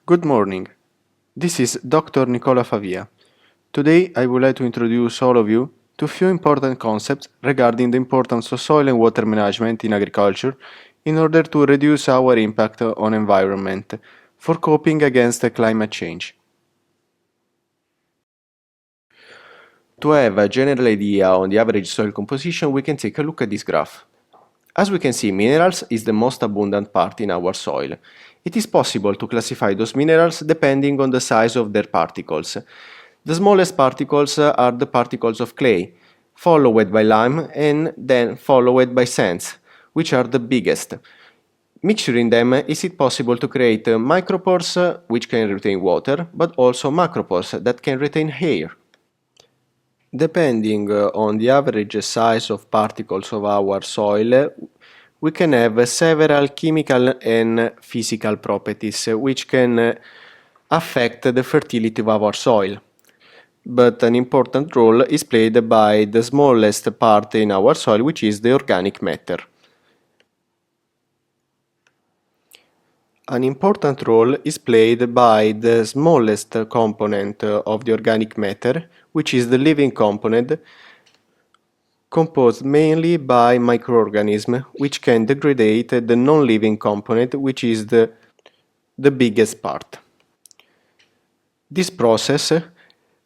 Good morning. This is Dr. Nicola Favia. Today I would like to introduce all of you to a few important concepts regarding the importance of soil and water management in agriculture in order to reduce our impact on environment for coping against climate change. To have a general idea on the average soil composition, we can take a look at this graph. As we can see, minerals is the most abundant part in our soil. It is possible to classify those minerals depending on the size of their particles. The smallest particles are the particles of clay, followed by lime and then followed by sands, which are the biggest. Mixturing them, is it possible to create micropores, which can retain water, but also macropores that can retain air. Depending on the average size of particles of our soil, we can have several chemical and physical properties which can affect the fertility of our soil. But an important role is played by the smallest part in our soil, which is the organic matter. An important role is played by the smallest component of the organic matter, which is the living component, composed mainly by microorganisms, which can degrade the non-living component, which is the biggest part. This process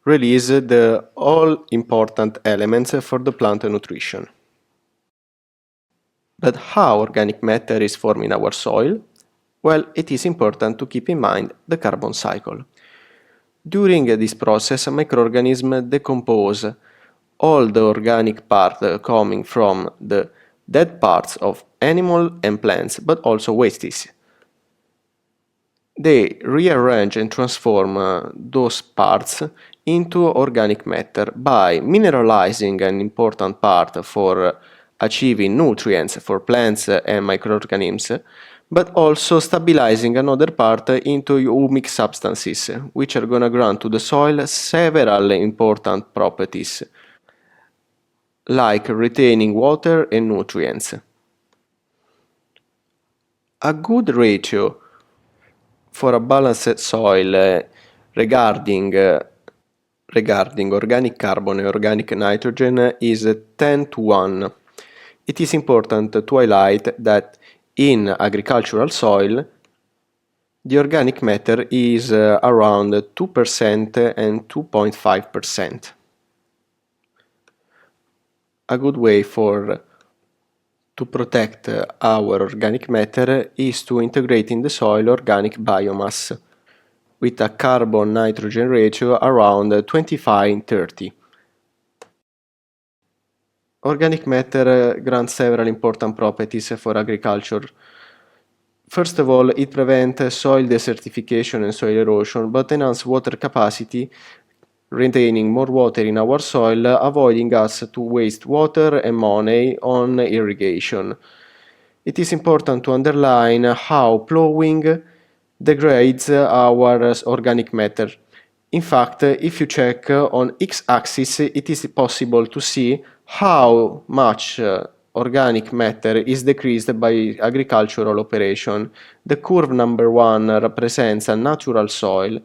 releases the all important elements for the plant nutrition. But how organic matter is formed in our soil? Well, it is important to keep in mind the carbon cycle. During this process, microorganisms decompose all the organic part coming from the dead parts of animal and plants, but also wastes. They rearrange and transform those parts into organic matter by mineralizing an important part for achieving nutrients for plants and microorganisms, but also stabilizing another part into humic substances, which are going to grant to the soil several important properties, like retaining water and nutrients. A good ratio for a balanced soil regarding organic carbon and organic nitrogen is 10 to 1. It is important to highlight that in agricultural soil, the organic matter is around 2% and 2.5%. A good way to protect our organic matter is to integrate in the soil organic biomass with a carbon-nitrogen ratio around 25-30. Organic matter grants several important properties for agriculture. First of all, it prevents soil desertification and soil erosion, but enhances water capacity, retaining more water in our soil, avoiding us to waste water and money on irrigation. It is important to underline how plowing degrades our organic matter. In fact, if you check on x-axis, it is possible to see how much organic matter is decreased by agricultural operation. The curve number 1 represents a natural soil,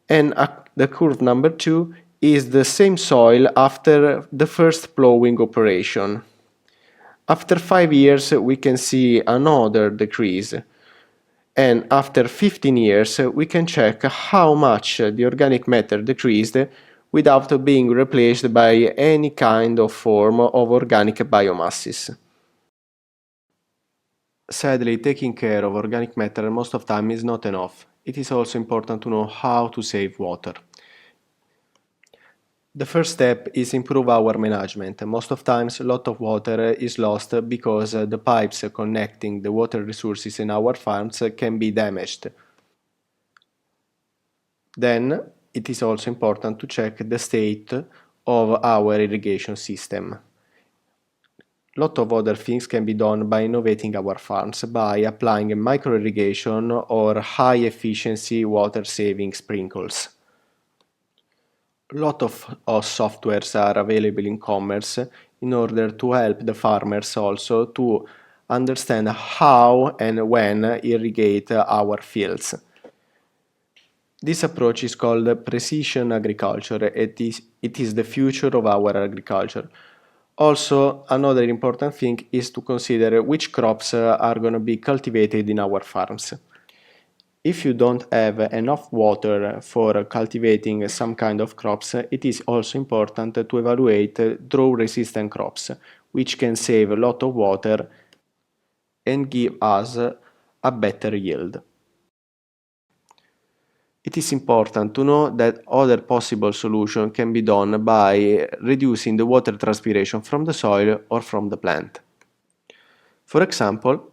and the curve number 2 is the same soil after the first plowing operation. After 5 years, we can see another decrease. And after 15 years, we can check how much the organic matter decreased without being replaced by any kind of form of organic biomasses. Sadly, taking care of organic matter most of the time is not enough. It is also important to know how to save water. The first step is improve our management. Most of times a lot of water is lost because the pipes connecting the water resources in our farms can be damaged. Then it is also important to check the state of our irrigation system. A lot of other things can be done by innovating our farms by applying micro irrigation or high efficiency water saving sprinkles. A lot of softwares are available in commerce in order to help the farmers also to understand how and when irrigate our fields. This approach is called precision agriculture. It is the future of our agriculture. Also, another important thing is to consider which crops are going to be cultivated in our farms. If you don't have enough water for cultivating some kind of crops, it is also important to evaluate drought-resistant crops, which can save a lot of water and give us a better yield. It is important to know that other possible solution can be done by reducing the water transpiration from the soil or from the plant. For example,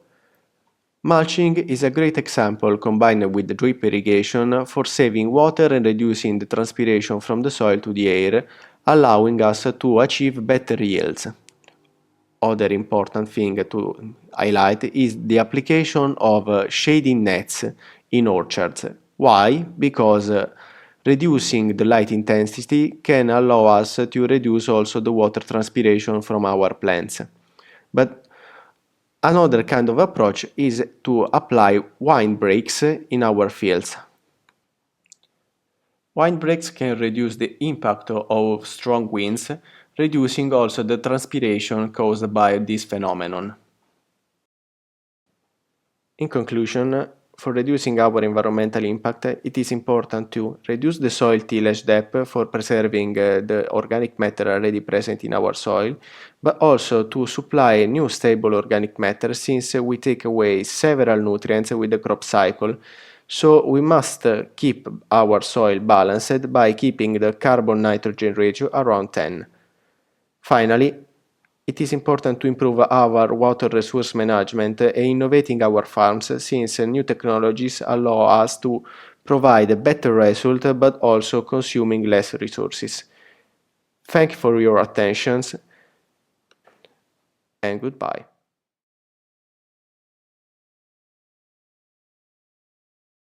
mulching is a great example combined with the drip irrigation for saving water and reducing the transpiration from the soil to the air, allowing us to achieve better yields. Other important thing to highlight is the application of shading nets in orchards. Why? Because reducing the light intensity can allow us to reduce also the water transpiration from our plants. But another kind of approach is to apply windbreaks in our fields. Windbreaks can reduce the impact of strong winds, reducing also the transpiration caused by this phenomenon. In conclusion, for reducing our environmental impact, it is important to reduce the soil tillage depth for preserving the organic matter already present in our soil, but also to supply new stable organic matter since we take away several nutrients with the crop cycle. So we must keep our soil balanced by keeping the carbon-nitrogen ratio around 10. Finally, it is important to improve our water resource management and innovating our farms since new technologies allow us to provide a better result but also consuming less resources. Thank you for your attention and goodbye.